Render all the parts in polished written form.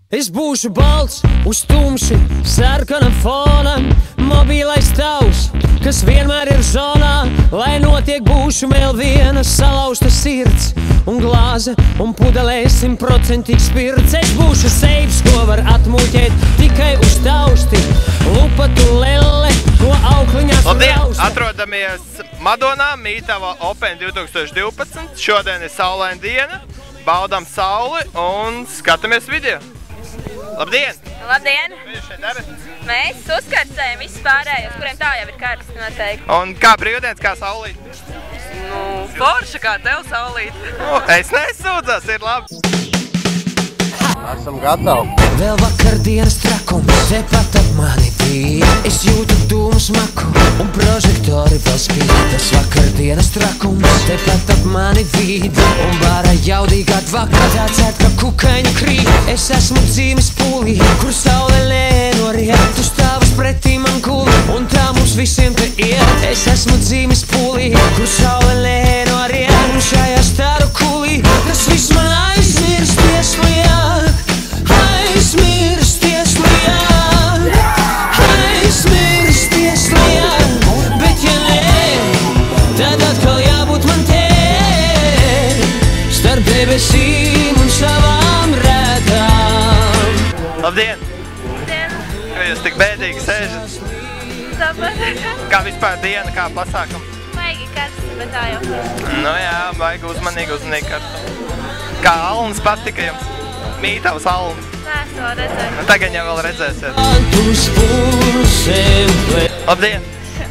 Es būšu balts uz tumši sarkanam fonam, mobilais tavs, kas vienmēr ir zonā. Lai notiek būšu vēl viena salauzta sirds un glāze un pudelē 100% spirts. Es būšu seifs, ko var atmūķēt tikai uz tausti, lupatu lelle, ko aukliņās rausta. Atrodamies Madonā, Mītava Open 2012. Šodien ir saulaina diena, baudām sauli un skatāmies video. Labdien! Labdien! Ko šeit darat? Mēs uzkarstējam visus pārējos, kuriem tā jau ir karsts noteikti. Un kā brīvdienas, kā saulīt? Nu, forša kā tev saulīt. Es nesūdzos, ir labi. Esam gatavi. Vēl vakardienas trakums, tepat ap mani bija. Es jūtu dūmu smaku un prožektori vēl spīd. Tas vakardienas trakums, tepat ap mani vīd. Un bāra jaudīgā dvakā cēt, ka kukaiņu krīt. Es esmu dzīves pūlī, kur saule nenoriet. Tu stāvas pretī man guli, un tā mums visiem te iet. Es esmu dzīves pūlī, kur saule nenoriet. Un šajā staru kulī, tas viss man aizmirsties liek. Aizmirsties liek, aizmirsties liek, bet ja nē, tad atkal jābūt man te, starp debesīm un savām rētām. Labdien! Labdien! Ko jūs tik bēdīgi sēžat? Tāpat. Kā vispār diena, kā pasākums? Maigi karsts, bet tā jau. Nu jā, vajag uzmanīgi karstu. Kā alnas patika jums? Mītavas alnas. Nē, es to redzēju. Nu, tagad jau vēl redzēsiet. Labdien!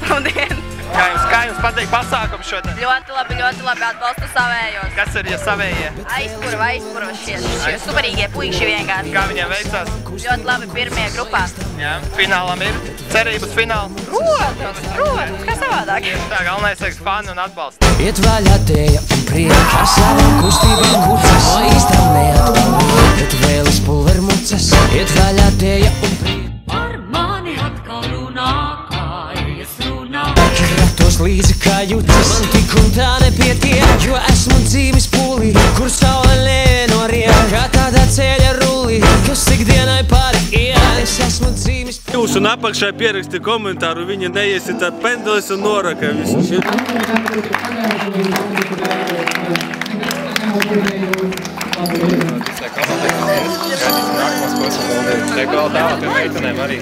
Labdien! Kā jums patīk pasākums šodien? Ļoti labi, atbalstu savējos. Kas ir, ja savējie? Aizpurva šie superīgie puiši vienkārši. Kā viņiem veicās? Ļoti labi pirmie grupā. Jā, finālam ir cerības fināli. Protams, kā savādāk. Tā, galvenais ir fani un atbalsts. Iet vaļā dēja un prieka, ar savām kustībām kucas. O īstam neatpalīja, bet vēl iz pulvermucas. Iet vaļā dēja un prieka. Ar mani atkal runā, kā es runā. Kratos līdzi kā jūtas, man tik un tā nepietiek, jo esmu dzīves pūlī, kur saule nenoriek. Kā tādā ceļa rullī, kas ikdienai pāriet. Es esmu dzīves pūlī. Jūs un apakšai pieraksti komentāru, viņa neiesiet ar pendelis un noraka visu šit. Arī.